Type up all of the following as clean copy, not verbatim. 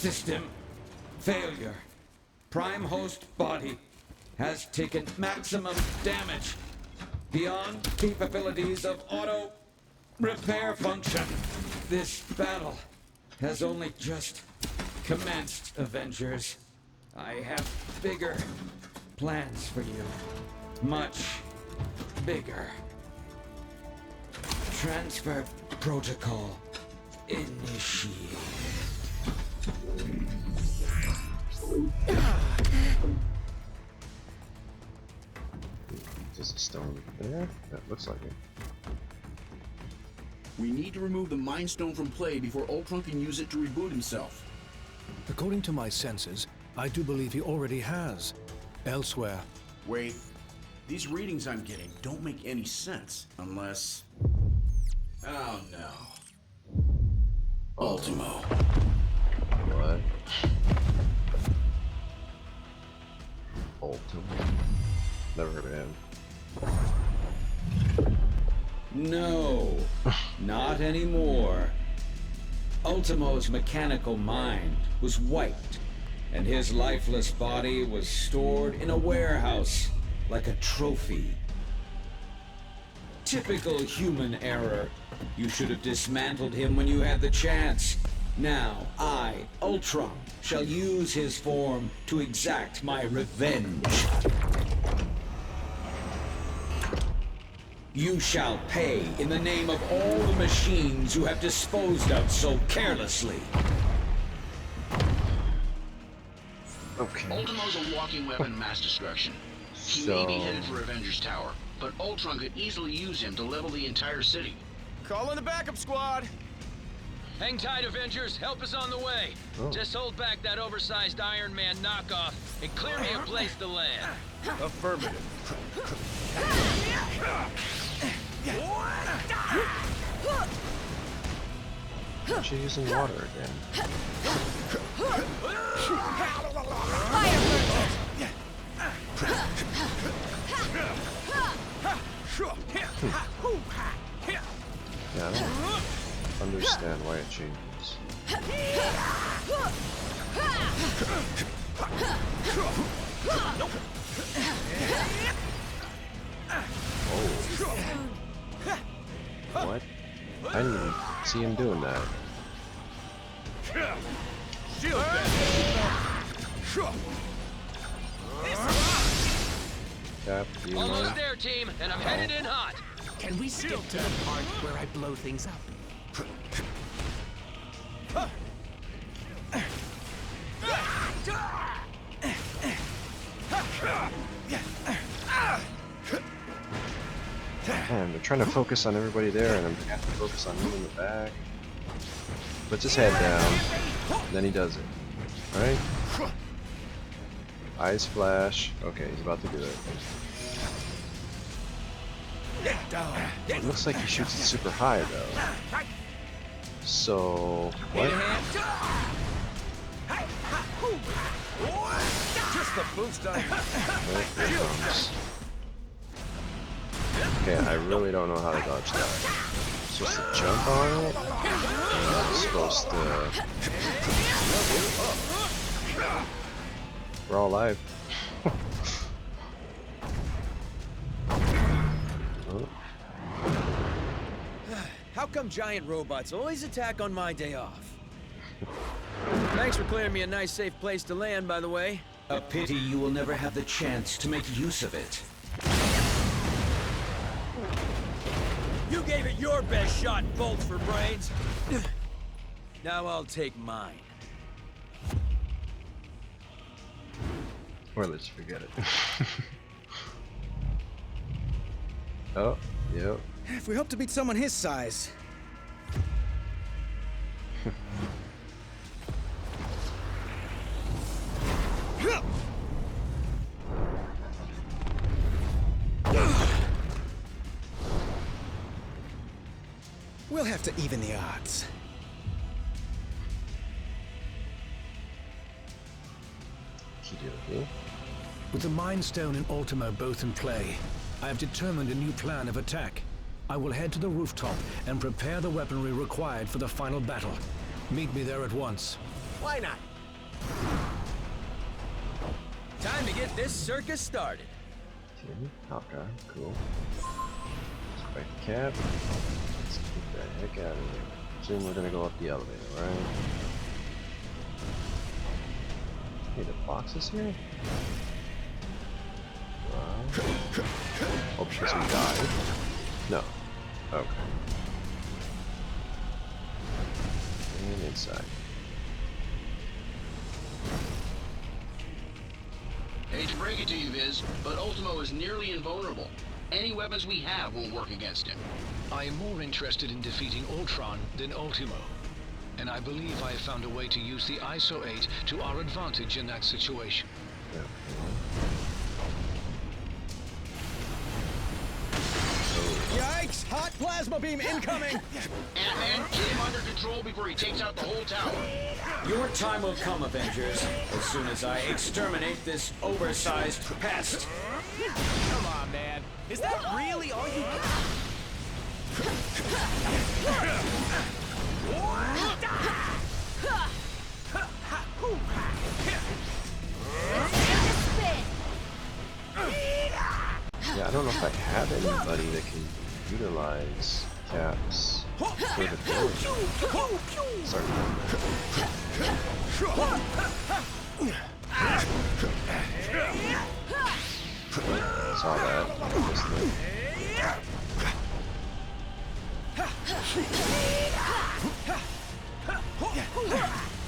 System failure. Prime host body has taken maximum damage beyond capabilities of auto repair function. This battle has only just commenced, Avengers. I have bigger plans for you. Much bigger. Transfer protocol initiated. Is a stone there? That looks like it. We need to remove the Mind Stone from play before Ultron can use it to reboot himself. According to my senses, I do believe he already has. Elsewhere. Wait. These readings I'm getting don't make any sense unless... Oh no. Ultimo. What? Ultimo? Never heard of him. No, not anymore. Ultimo's mechanical mind was wiped, and his lifeless body was stored in a warehouse like a trophy. Typical human error. You should have dismantled him when you had the chance. Now, I, Ultron, shall use his form to exact my revenge. You shall pay in the name of all the machines you have disposed of so carelessly. Okay. Ultimo's a walking weapon of mass destruction. He may be headed for Avengers Tower, but Ultron could easily use him to level the entire city. Call in the backup squad! Hang tight, Avengers. Help is on the way. Oh. Just hold back that oversized Iron Man knockoff and clear me a place to land. Affirmative. She's using water again. Yeah, I don't understand why it changes. Oh. What? I didn't even see him doing that. Cap, do you Almost mind? there, team, and I'm headed in hot. Can we skip to the part where I blow things up? Man, they're trying to focus on everybody there, and I'm gonna have to focus on him in the back. Puts his head down, and then he does it. Alright? Eyes flash. Okay, he's about to do it. It looks like he shoots it super high, though. So... what? Just the boost on There it comes. Okay, I really don't know how to dodge that. Supposed to jump on it? I'm supposed to... We're all alive. Oh. How come giant robots always attack on my day off? Thanks for clearing me a nice safe place to land, by the way. A pity you will never have the chance to make use of it. You gave it your best shot, bolts for brains. Now I'll take mine. Or let's forget it. Oh, yep. If we hope to beat someone his size. We'll have to even the odds. Okey-dokey. With the Mind Stone and Ultimo both in play, I have determined a new plan of attack. I will head to the rooftop and prepare the weaponry required for the final battle. Meet me there at once. Why not? Time to get this circus started. Okay, cool. Spike the cap. Let's get the heck out of here. Assume we're gonna go up the elevator, right? Hey, the boxes here? Wow. Oh, because we died? No. Okay. And inside. Hate to break it to you, Viz, but Ultimo is nearly invulnerable. Any weapons we have won't work against him. I am more interested in defeating Ultron than Ultimo, and I believe I have found a way to use the ISO 8 to our advantage in that situation. Yikes! Hot plasma beam incoming! Ant-Man, get him under control before he takes out the whole tower. Your time will come, Avengers, as soon as I exterminate this oversized pest. Come on, man. Is that really all you got? Yeah, I don't know if I have anybody that can utilize caps for the damage. Sorry. Saw that. Missed it.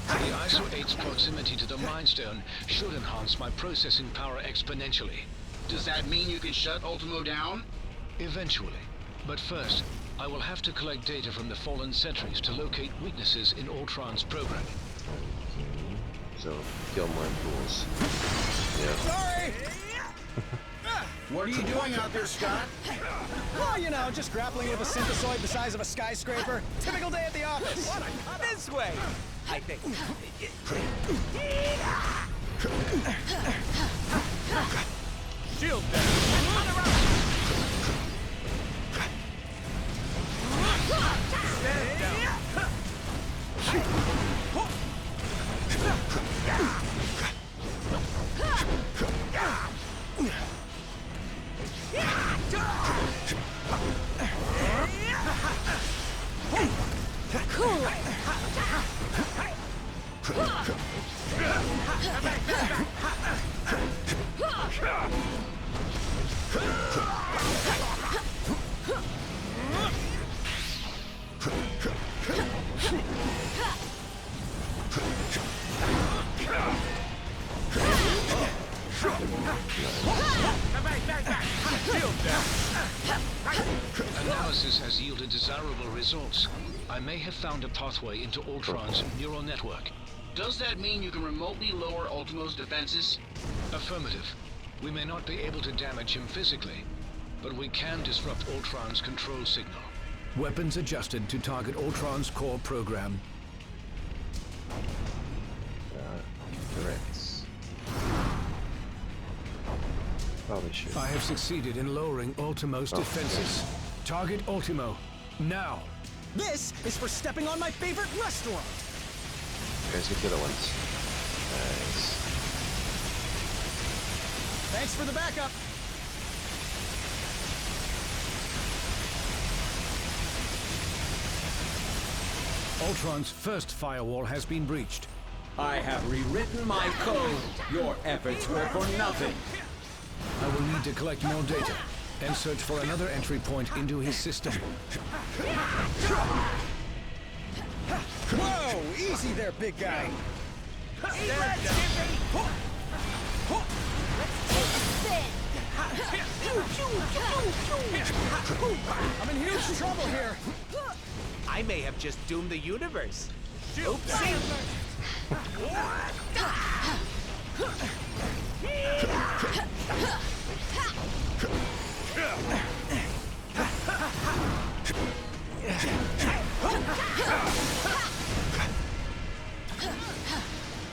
The ISO 8's proximity to the Mind Stone should enhance my processing power exponentially. Does that mean you can shut Ultimo down? Eventually. But first, I will have to collect data from the fallen sentries to locate weaknesses in Ultron's programming. So, kill more fools. Yeah. Sorry! What are you doing out there, Scott? Oh, you know, just grappling with a synthesoid the size of a skyscraper. Typical day at the office. This way, I think. Shield them. Stand down. Analysis has yielded desirable results. I may have found a pathway into Ultron's neural network. Does that mean you can remotely lower Ultimo's defenses? Affirmative. We may not be able to damage him physically, but we can disrupt Ultron's control signal. Weapons adjusted to target Ultron's core program. Threats. Probably should. I have succeeded in lowering Ultimo's defenses. Target Ultimo, now! This is for stepping on my favorite restaurant. Guys, get the other ones. Nice. Thanks for the backup. Ultron's first firewall has been breached. I have rewritten my code. Your efforts were for nothing. I will need to collect more data and search for another entry point into his system. Whoa, easy there, big guy. I'm in huge trouble here. I may have just doomed the universe. Oopsie!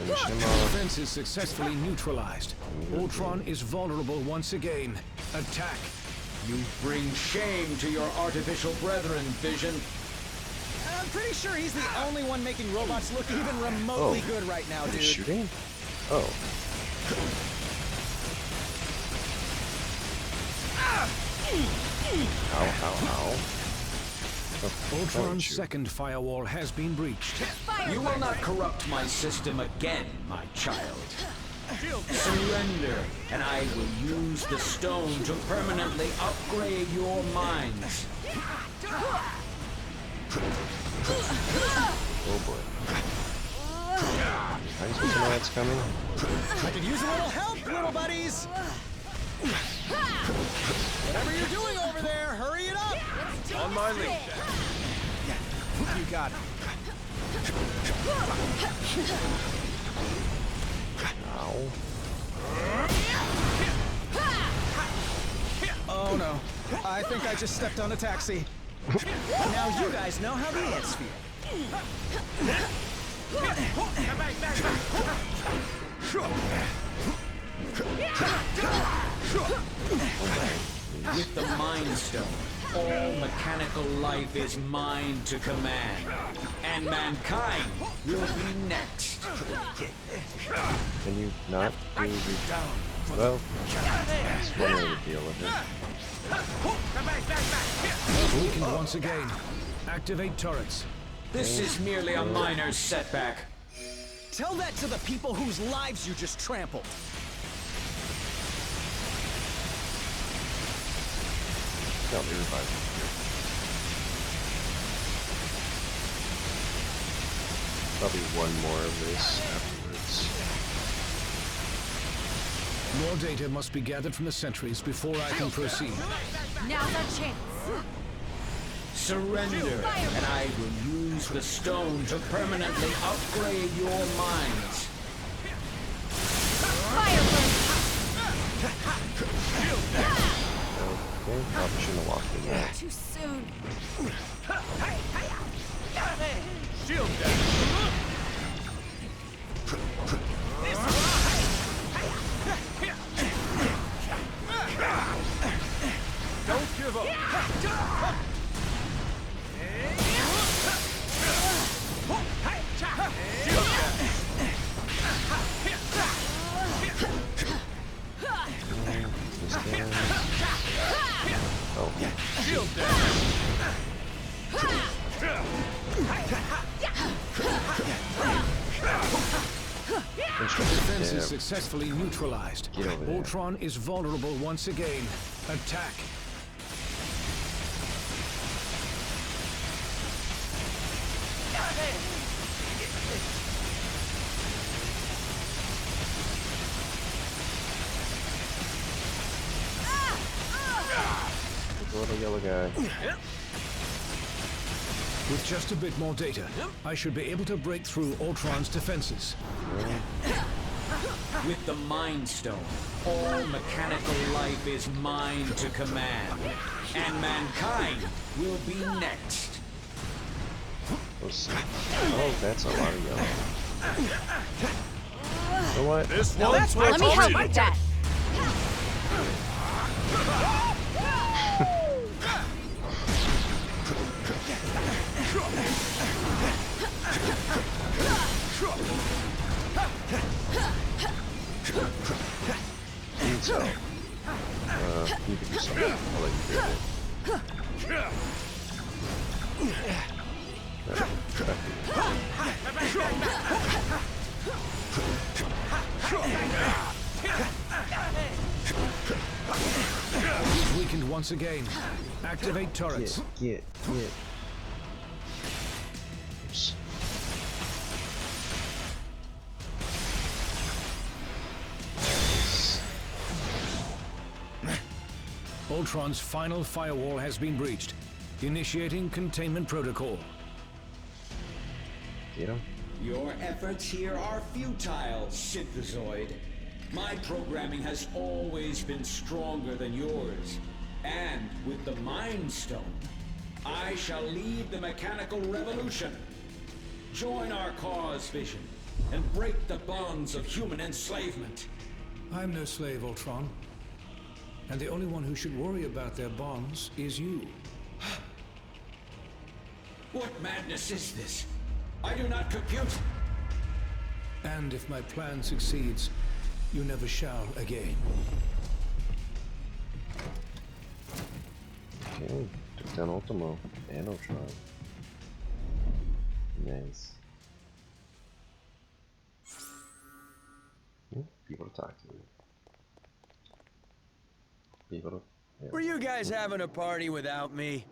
Defense is successfully neutralized. Ultron is vulnerable once again. Attack. You bring shame to your artificial brethren, Vision. I'm pretty sure he's the only one making robots look even remotely good right now, dude. He's shooting? Oh. Ow, ow, ow. Oh, Ultron's second firewall has been breached. You will not corrupt my system again, my child. Surrender, and I will use the stone to permanently upgrade your minds. Oh boy. Are you supposed to know that's coming? I could use a little help, little buddies. Whatever you're doing over there, hurry it up. On my lead. You got it. Ow. Oh no. I think I just stepped on a taxi. Now you guys know how the ants feel. With the Mind Stone, all mechanical life is mine to command, and mankind will be next. Can you not do the... Well, that's one way to deal with it. Weakened once again. Activate turrets. This is merely a minor setback. Tell that to the people whose lives you just trampled. Got me revived here. Probably one more of this afterwards. More data must be gathered from the sentries before I can proceed. Now's our chance. Surrender, and I will use the stone to permanently upgrade your minds. Okay, probably shouldn't have walked in there. Too soon. Shield down. Don't give up. Oh. Shield down. Defense is successfully neutralized. Get over there. Ultron is vulnerable once again. Attack. The little yellow guy. With just a bit more data, I should be able to break through Ultron's defenses. With the Mind Stone, all mechanical life is mine to command, and mankind will be next. Oh, that's a lot of yellow. You know what? This Now one's that's Let me help with that. So, you can do something. I'll let you do it. He's weakened once again. Activate turrets. Get. Oops. Ultron's final firewall has been breached. Initiating containment protocol. Get him. Your efforts here are futile, Synthezoid. My programming has always been stronger than yours. And with the Mind Stone, I shall lead the mechanical revolution. Join our cause, Vision, and break the bonds of human enslavement. I'm no slave, Ultron. And the only one who should worry about their bonds is you. What madness is this? I do not compute. And if my plan succeeds, you never shall again. Okay, took down Ultimo and Ultron. Nice. People to talk to. People to... Yeah. Were you guys having a party without me?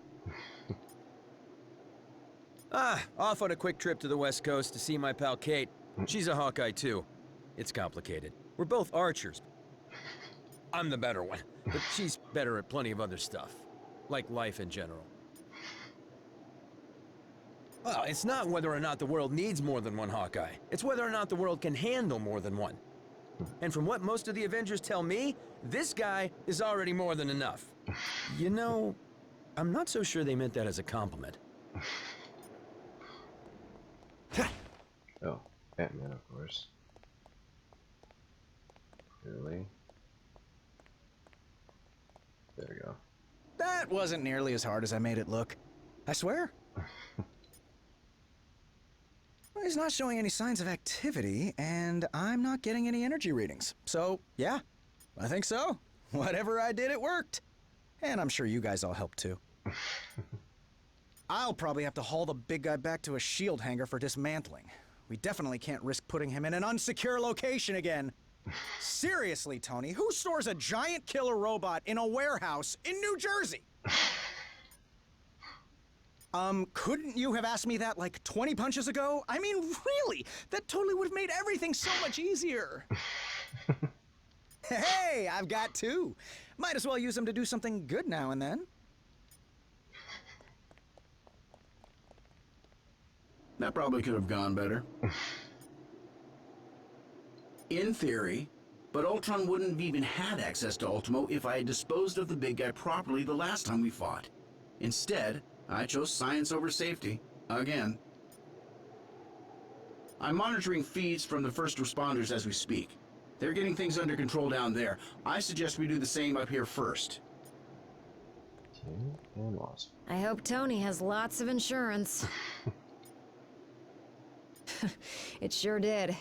Off on a quick trip to the West Coast to see my pal Kate. She's a Hawkeye too. It's complicated. We're both archers. I'm the better one, but she's better at plenty of other stuff. Like life in general. Well, it's not whether or not the world needs more than one Hawkeye. It's whether or not the world can handle more than one. And from what most of the Avengers tell me, this guy is already more than enough. You know, I'm not so sure they meant that as a compliment. Oh, Batman, of course. Clearly. There we go. That wasn't nearly as hard as I made it look. I swear. Well, he's not showing any signs of activity, and I'm not getting any energy readings. So, yeah, I think so. Whatever I did, it worked. And I'm sure you guys all helped too. I'll probably have to haul the big guy back to a shield hangar for dismantling. We definitely can't risk putting him in an unsecure location again. Seriously, Tony, who stores a giant killer robot in a warehouse in New Jersey? Couldn't you have asked me that like 20 punches ago? I mean, really? That totally would have made everything so much easier. Hey, I've got two. Might as well use them to do something good now and then. That probably could have gone better. In theory, but Ultron wouldn't have even had access to Ultimo if I had disposed of the big guy properly the last time we fought. Instead, I chose science over safety, again. I'm monitoring feeds from the first responders as we speak. They're getting things under control down there. I suggest we do the same up here first. Okay, and lost. I hope Tony has lots of insurance. It sure did.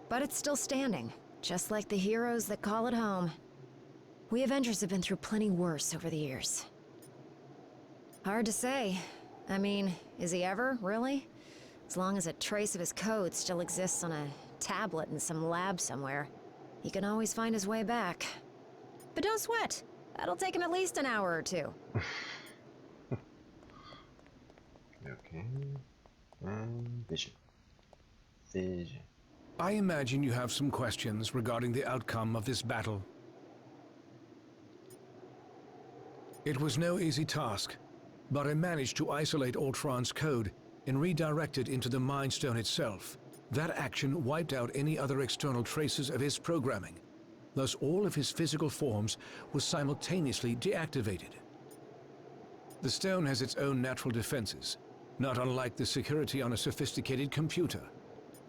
But it's still standing, just like the heroes that call it home. We Avengers have been through plenty worse over the years. Hard to say. I mean, is he ever, really? As long as a trace of his code still exists on a tablet in some lab somewhere, he can always find his way back. But don't sweat. That'll take him at least an hour or two. Okay. And Vision. Vision. I imagine you have some questions regarding the outcome of this battle. It was no easy task, but I managed to isolate Ultron's code and redirect it into the Mind Stone itself. That action wiped out any other external traces of his programming. Thus, all of his physical forms were simultaneously deactivated. The stone has its own natural defenses, not unlike the security on a sophisticated computer.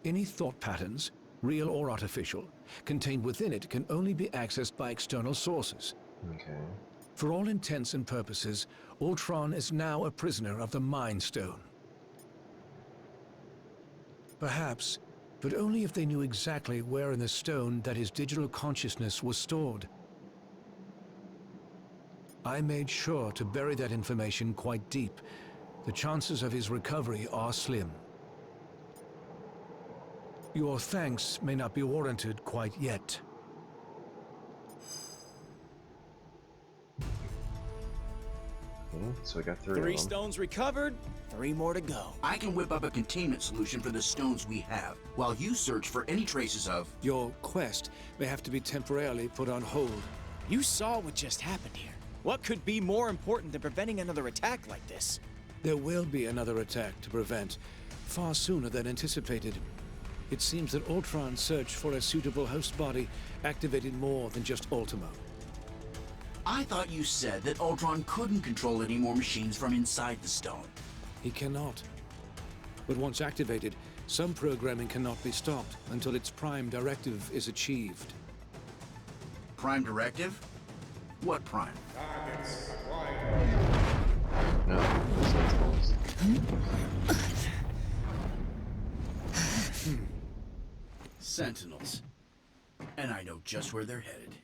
Any thought patterns, real or artificial, contained within it can only be accessed by external sources. Okay. For all intents and purposes, Ultron is now a prisoner of the Mind Stone. Perhaps, but only if they knew exactly where in the stone that his digital consciousness was stored. I made sure to bury that information quite deep. The chances of his recovery are slim. Your thanks may not be warranted quite yet. Okay, so we got three Three of them. stones recovered, 3 more to go. I can whip up a containment solution for the stones we have, while you search for any traces of... Your quest may have to be temporarily put on hold. You saw what just happened here. What could be more important than preventing another attack like this? There will be another attack to prevent, far sooner than anticipated. It seems that Ultron's search for a suitable host body activated more than just Ultimo. I thought you said that Ultron couldn't control any more machines from inside the stone. He cannot. But once activated, some programming cannot be stopped until its prime directive is achieved. Prime directive? What prime? No, this one's close. Sentinels. And I know just where they're headed.